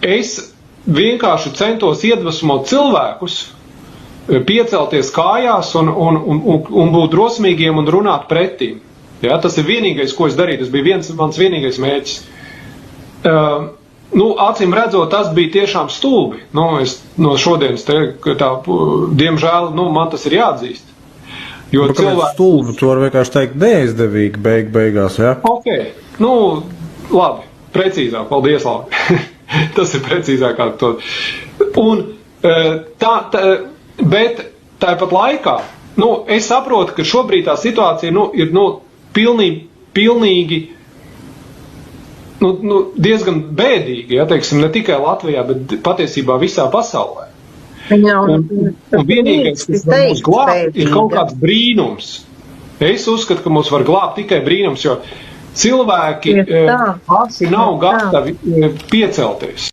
es vienkārši centos iedvesmot cilvēkus, piecelties kājās un būt drosmīgiem un runāt pretī. Ja, tas ir vienīgais, ko es darīju, tas bija mans vienīgais mērķis. Acīm redzot, tas bija tiešām stulbi. Es no šodienas diemžēl, man tas ir jāatzīst. Jo cilvēki... Stulbi, tu vari vienkārši teikt neizdevīgi beigās, ja? Ok, labi, precīzāk, paldies, labi. Tas ir precīzāk kā to. Bet tāpat laikā, es saprotu, ka šobrīd tā situācija, ir, pilnīgi diezgan bēdīgi, ja, teiksim, ne tikai Latvijā, bet patiesībā visā pasaulē. Un vienīgais, kas var mūs glābt, ir kaut kāds brīnums. Es uzskatu, ka mūs var glābt tikai brīnums, jo cilvēki paši nav gatavi piecelties.